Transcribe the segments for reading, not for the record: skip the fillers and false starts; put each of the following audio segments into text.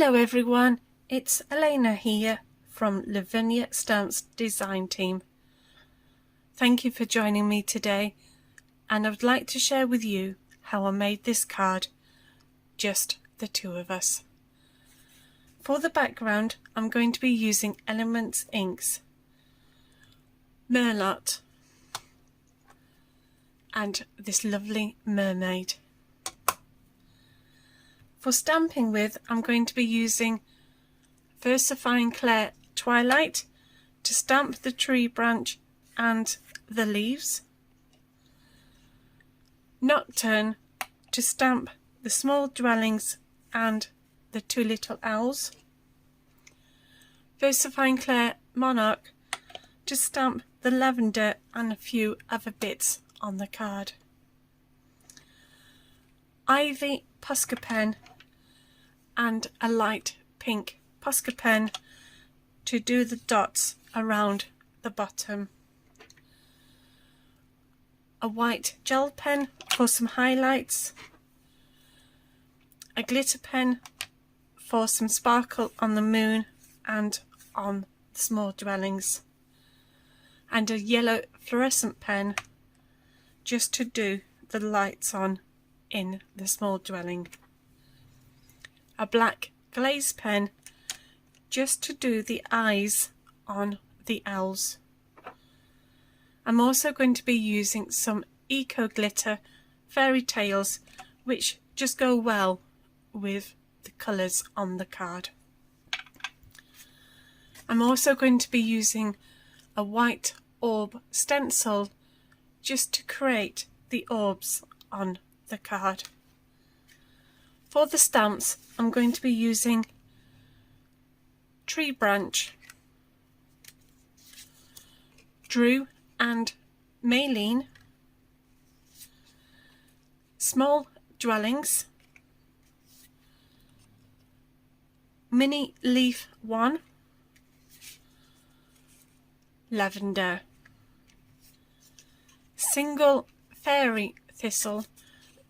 Hello everyone, it's Eleana here from Lavinia Stamps Design Team. Thank you for joining me today, and I would like to share with you how I made this card, just the two of us. For the background, I'm going to be using Elements inks, Merlot, and this lovely mermaid. For stamping with, I'm going to be using Versifying Clair Twilight to stamp the tree branch and the leaves, Nocturne to stamp the small dwellings and the two little owls, Versifying Clair Monarch to stamp the lavender and a few other bits on the card, Ivy Posca pen and a light pink Posca pen to do the dots around the bottom, a white gel pen for some highlights, a glitter pen for some sparkle on the moon and on the small dwellings, and a yellow fluorescent pen just to do the lights on in the small dwelling, a black glaze pen just to do the eyes on the owls. I'm also going to be using some Eco-Glitter Fairytales, which just go well with the colours on the card. I'm also going to be using a white orb stencil just to create the orbs on the card. For the stamps, I'm going to be using Tree Branch, Drew and Maylin, Small Dwellings, Mini Leaf 1, Lavender, Single Fairy Thistle,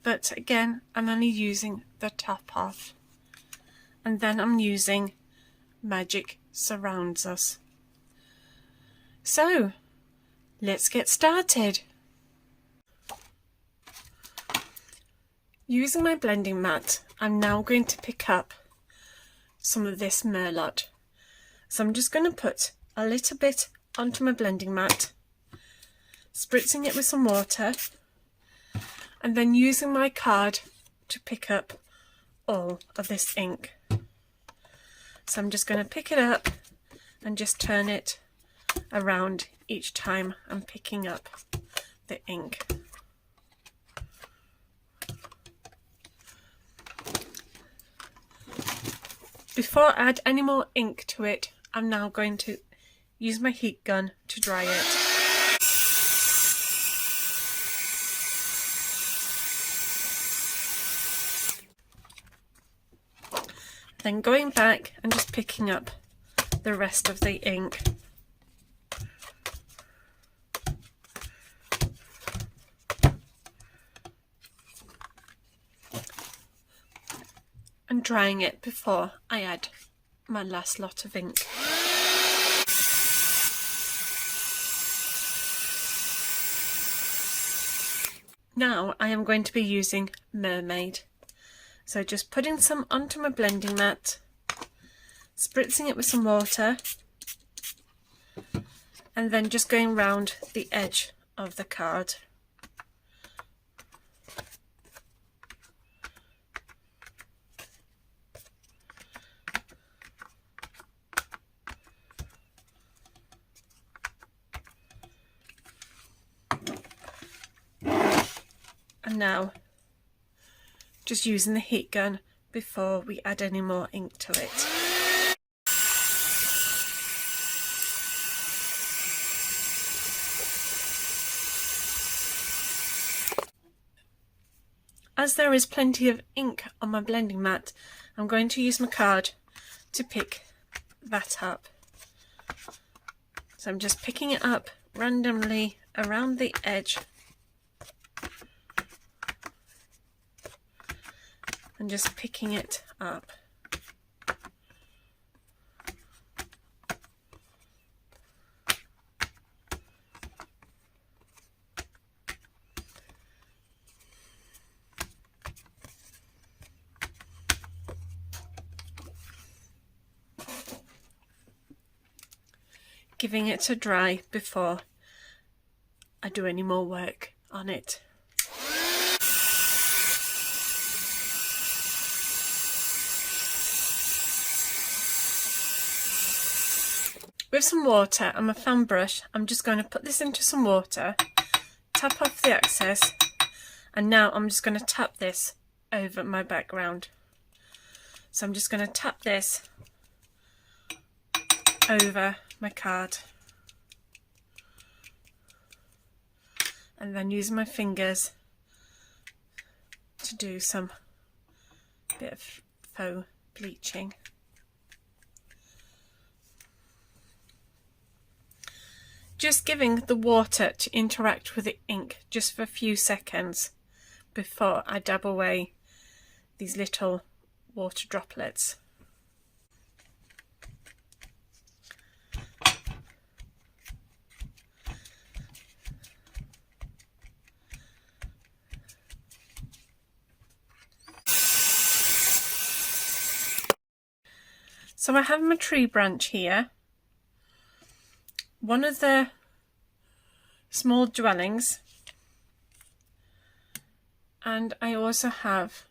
but again I'm only using the top half, and then I'm using Magic Surrounds Us. So let's get started. Using my blending mat, I'm now going to pick up some of this Merlot. So I'm just going to put a little bit onto my blending mat, spritzing it with some water, and then using my card to pick up all of this ink. So I'm just going to pick it up and just turn it around each time I'm picking up the ink. Before I add any more ink to it, I'm now going to use my heat gun to dry it. Then going back and just picking up the rest of the ink. And drying it before I add my last lot of ink. Now I am going to be using Mermaid. So just putting some onto my blending mat, spritzing it with some water, and then just going round the edge of the card. And now just using the heat gun before we add any more ink to it. As there is plenty of ink on my blending mat, I'm going to use my card to pick that up. So I'm just picking it up randomly around the edge and just picking it up. giving it a dry before I do any more work on it. With some water and my fan brush, I'm just going to put this into some water, tap off the excess, and now I'm just going to tap this over my background. So I'm just going to tap this over my card and then use my fingers to do some bit of faux bleaching. Just giving the water to interact with the ink just for a few seconds before I dab away these little water droplets. So I have my tree branch here, one of the small dwellings, and I also have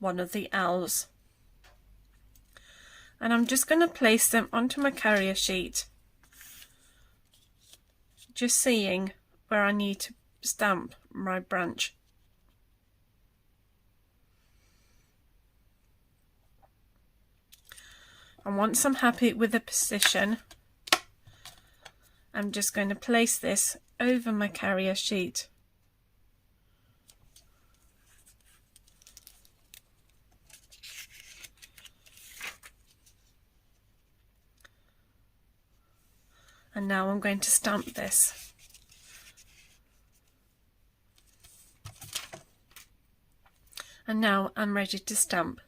one of the owls, and I'm just going to place them onto my carrier sheet, just seeing where I need to stamp my branch. And once I'm happy with the position, I'm just going to place this over my carrier sheet. And now I'm going to stamp this. And now I'm ready to stamp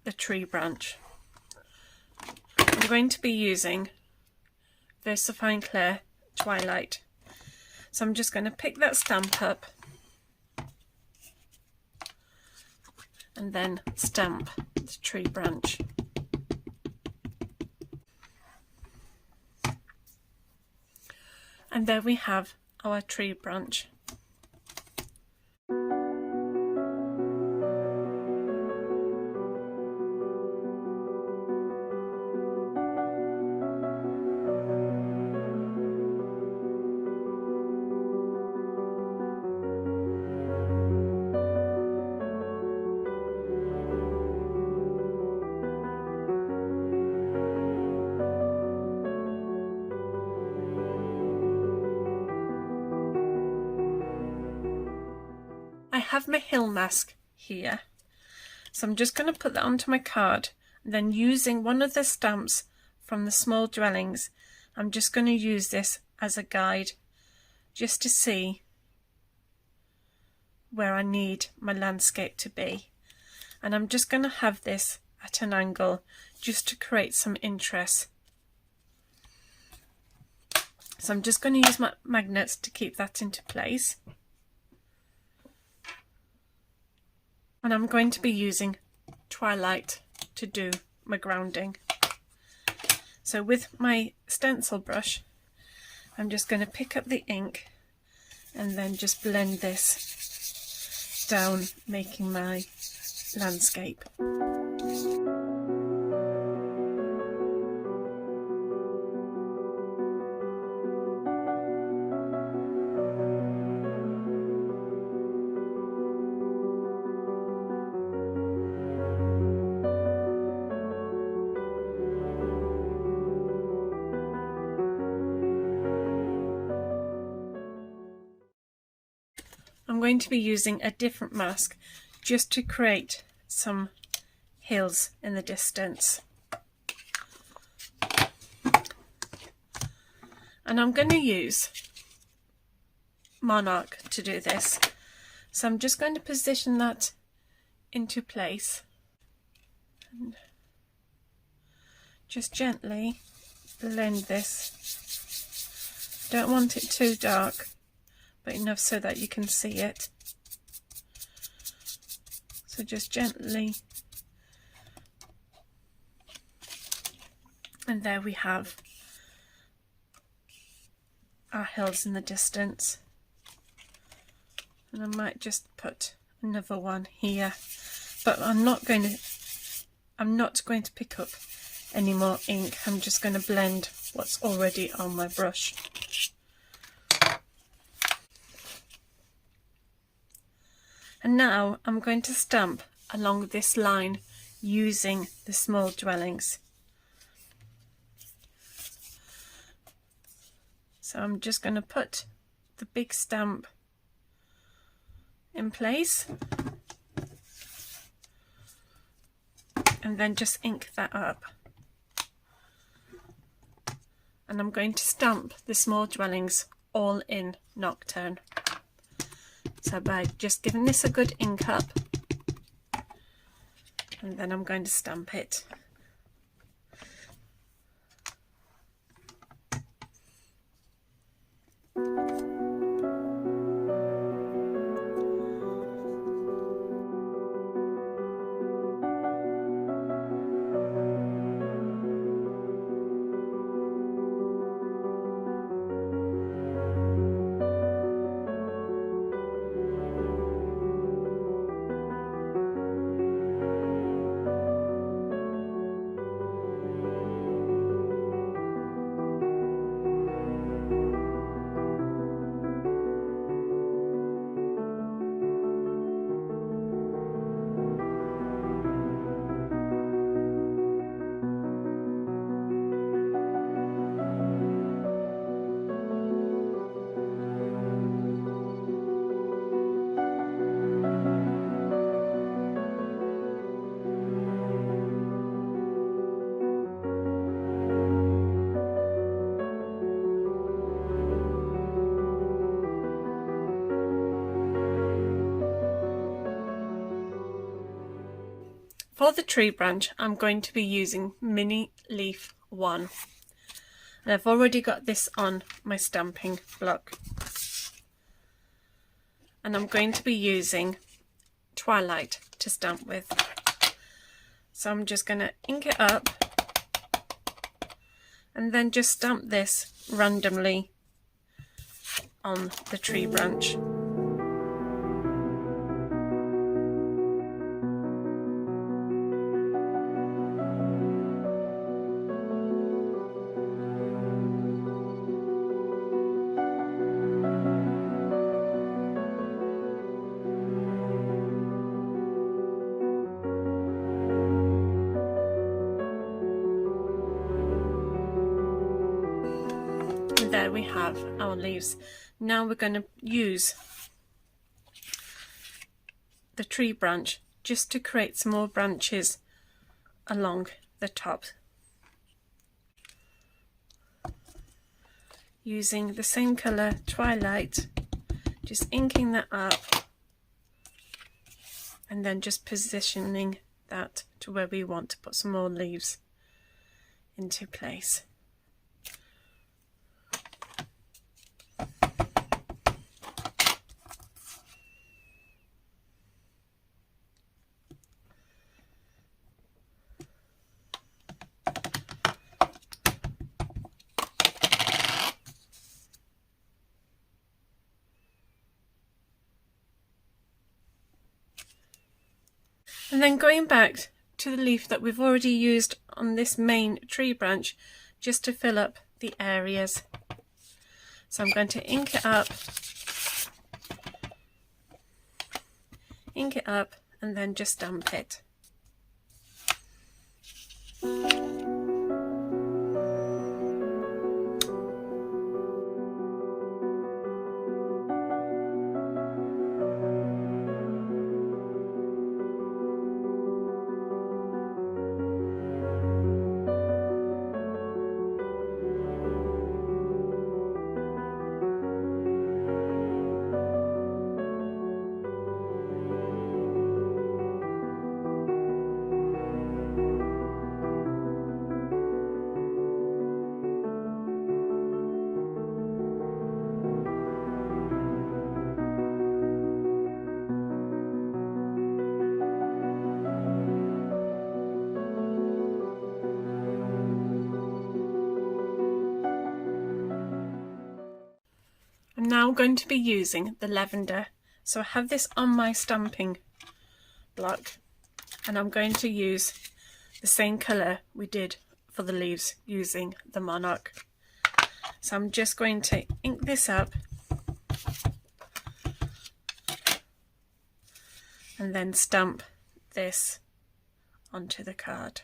the tree branch. I'm going to be using VersaFine Clear Twilight. So I'm just going to pick that stamp up and then stamp the tree branch. And there we have our tree branch. I have my hill mask here, so I'm just going to put that onto my card, and then using one of the stamps from the small dwellings, I'm just going to use this as a guide just to see where I need my landscape to be, and I'm just going to have this at an angle just to create some interest. So I'm just going to use my magnets to keep that into place. And I'm going to be using Twilight to do my grounding. So with my stencil brush, I'm just going to pick up the ink and then just blend this down, making my landscape. I'm going to be using a different mask just to create some hills in the distance. And I'm going to use Monarch to do this. So I'm just going to position that into place and just gently blend this. Don't want it too dark, but enough so that you can see it. So just gently And there we have our hills in the distance. And I might just put another one here, but I'm not going to pick up any more ink. I'm just going to blend what's already on my brush. And now I'm going to stamp along this line using the small dwellings. So I'm just going to put the big stamp in place and then just ink that up. And I'm going to stamp the small dwellings all in Nocturne. So by just giving this a good ink up, and then I'm going to stamp it. For the tree branch, I'm going to be using Mini Leaf 1. And I've already got this on my stamping block. And I'm going to be using Twilight to stamp with. So I'm just going to ink it up and then just stamp this randomly on the tree branch. There we have our leaves. Now we're going to use the tree branch just to create some more branches along the top. Using the same colour, Twilight, just inking that up and then just positioning that to where we want to put some more leaves into place. And then going back to the leaf that we've already used on this main tree branch, just to fill up the areas. So I'm going to ink it up, and then just stamp it. now going to be using the lavender. So I have this on my stamping block, and I'm going to use the same colour we did for the leaves using the monarch. So I'm just going to ink this up and then stamp this onto the card.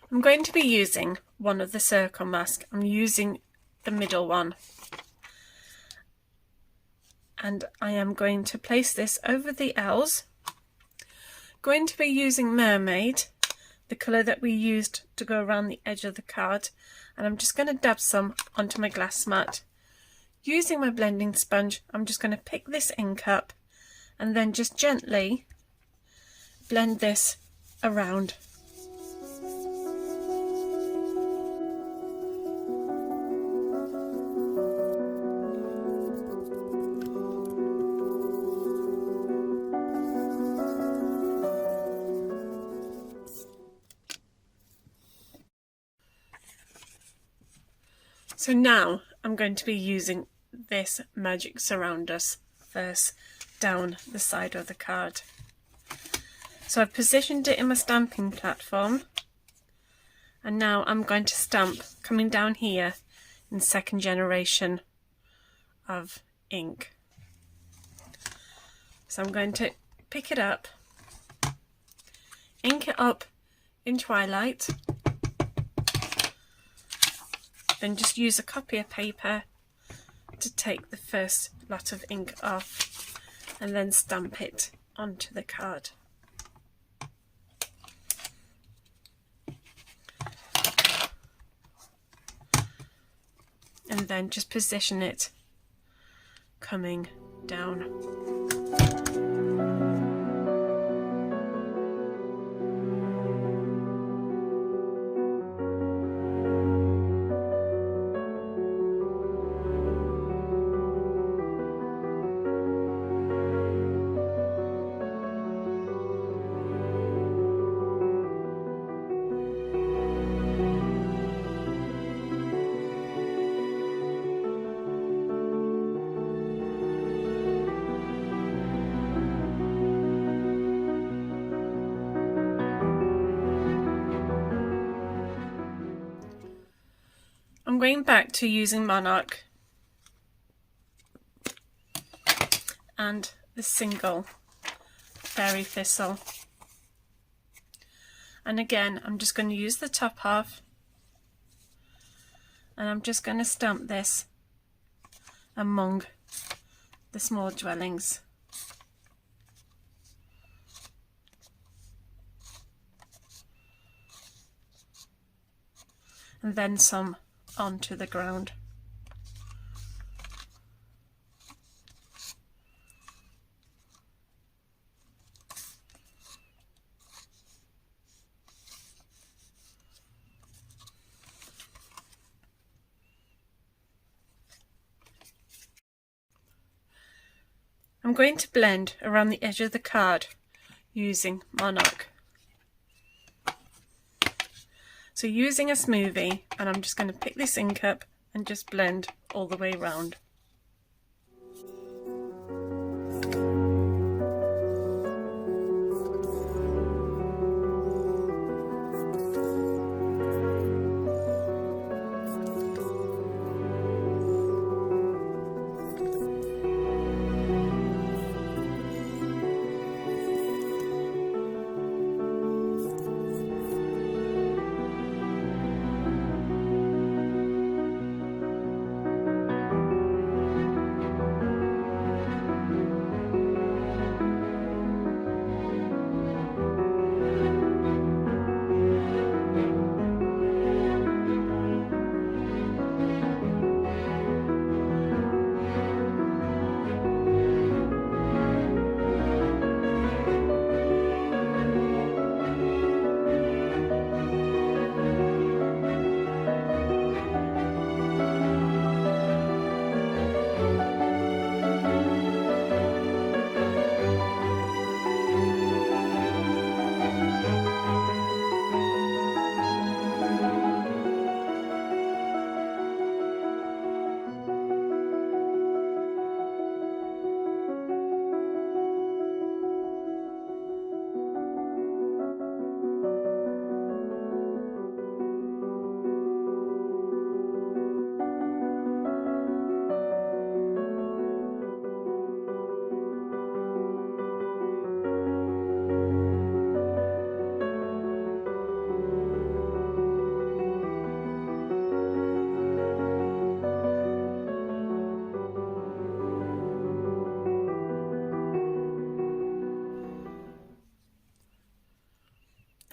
I'm going to be using one of the circle masks. I'm using the middle one, and I am going to place this over the L's. Going to be using Mermaid, the colour that we used to go around the edge of the card, and I'm just going to dab some onto my glass mat. Using my blending sponge, I'm just going to pick this ink up and then just gently blend this around. So now I'm going to be using this Magic Surround Us first down the side of the card. So I've positioned it in my stamping platform, and now I'm going to stamp coming down here in second generation of ink. So I'm going to pick it up, ink it up in Twilight, then just use a copy of paper to take the first lot of ink off and then stamp it onto the card. And then just position it coming down. I'm going back to using Monarch and the single Fairy Thistle, and again I'm just going to use the top half, and I'm just going to stamp this among the small dwellings. And then some onto the ground. I'm going to blend around the edge of the card using Monarch. So using a smoothie, and I'm just going to pick this ink up and just blend all the way around.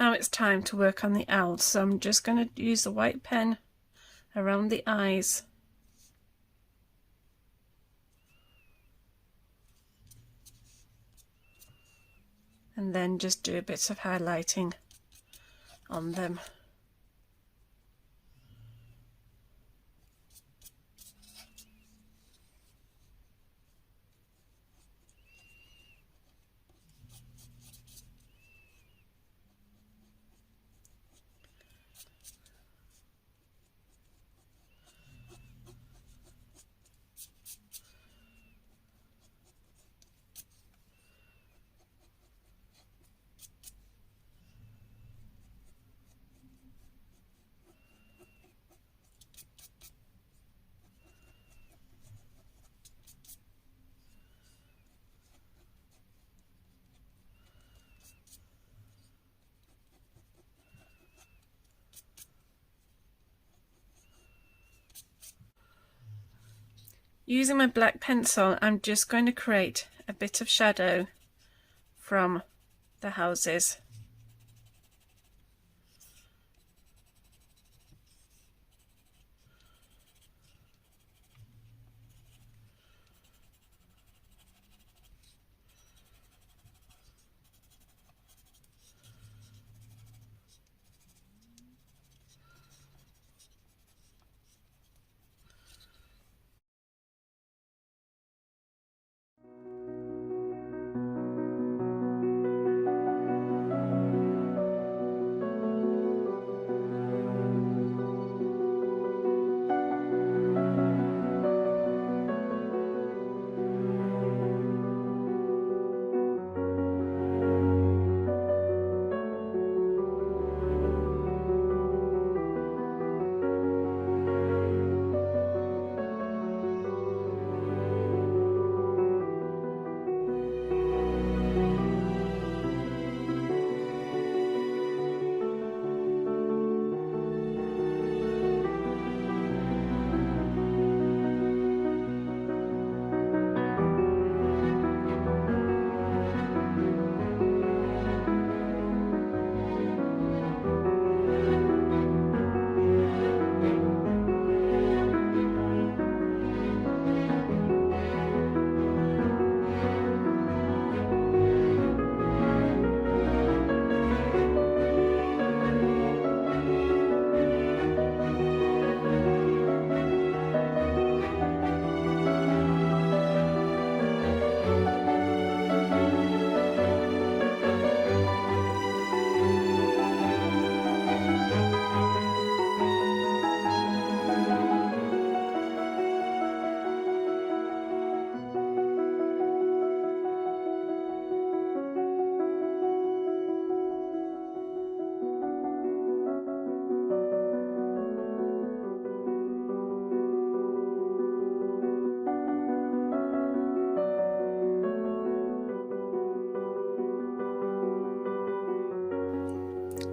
Now it's time to work on the owls, so I'm just going to use the white pen around the eyes. And then just do a bit of highlighting on them. Using my black pencil, I'm just going to create a bit of shadow from the houses.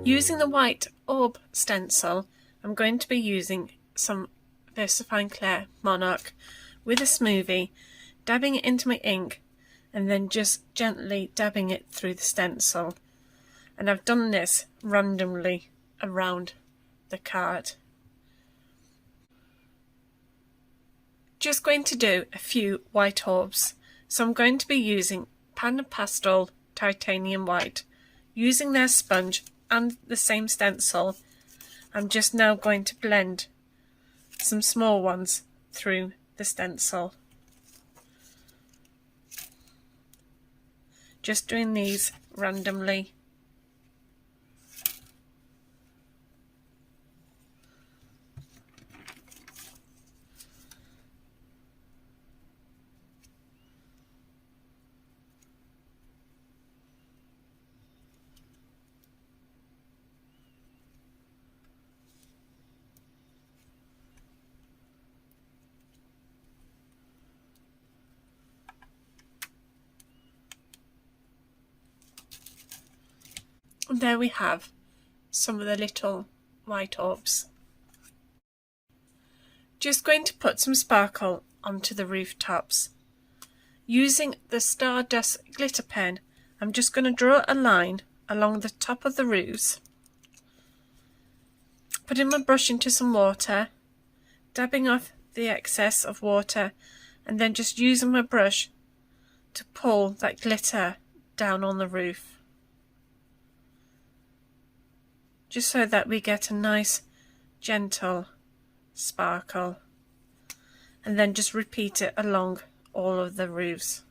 Using the white orb stencil, I'm going to be using some VersaFine Clair Monarch with a smoothie, dabbing it into my ink and then just gently dabbing it through the stencil. And I've done this randomly around the card. Just going to do a few white orbs, so I'm going to be using Pan Pastel Titanium White. Using their sponge and the same stencil, I'm just now going to blend some small ones through the stencil. Just doing these randomly. And there we have some of the little white orbs. Just going to put some sparkle onto the rooftops. Using the Stardust glitter pen, I'm just going to draw a line along the top of the roofs. Putting my brush into some water, dabbing off the excess of water, and then just using my brush to pull that glitter down on the roof. Just so that we get a nice gentle sparkle, and then just repeat it along all of the roofs.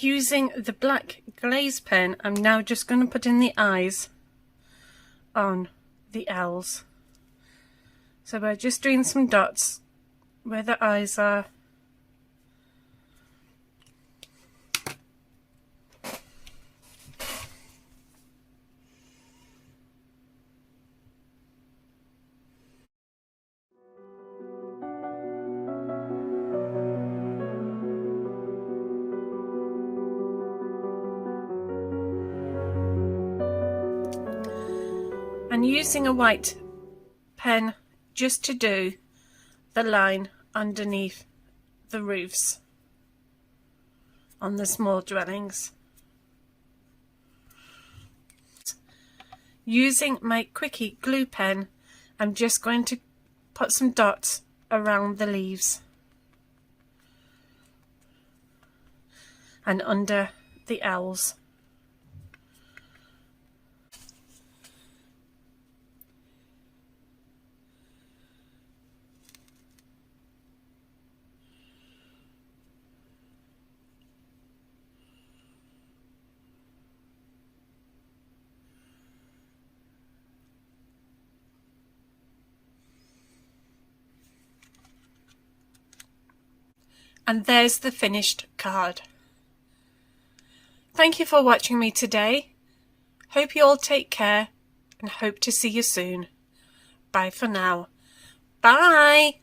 Using the black glaze pen, I'm now just going to put in the eyes on the L's. So we're just doing some dots where the eyes are. And using a white pen just to do the line underneath the roofs on the small dwellings. Using my Quickie glue pen, I'm just going to put some dots around the leaves and under the owls. And there's the finished card. Thank you for watching me today. Hope you all take care and hope to see you soon. Bye for now. Bye!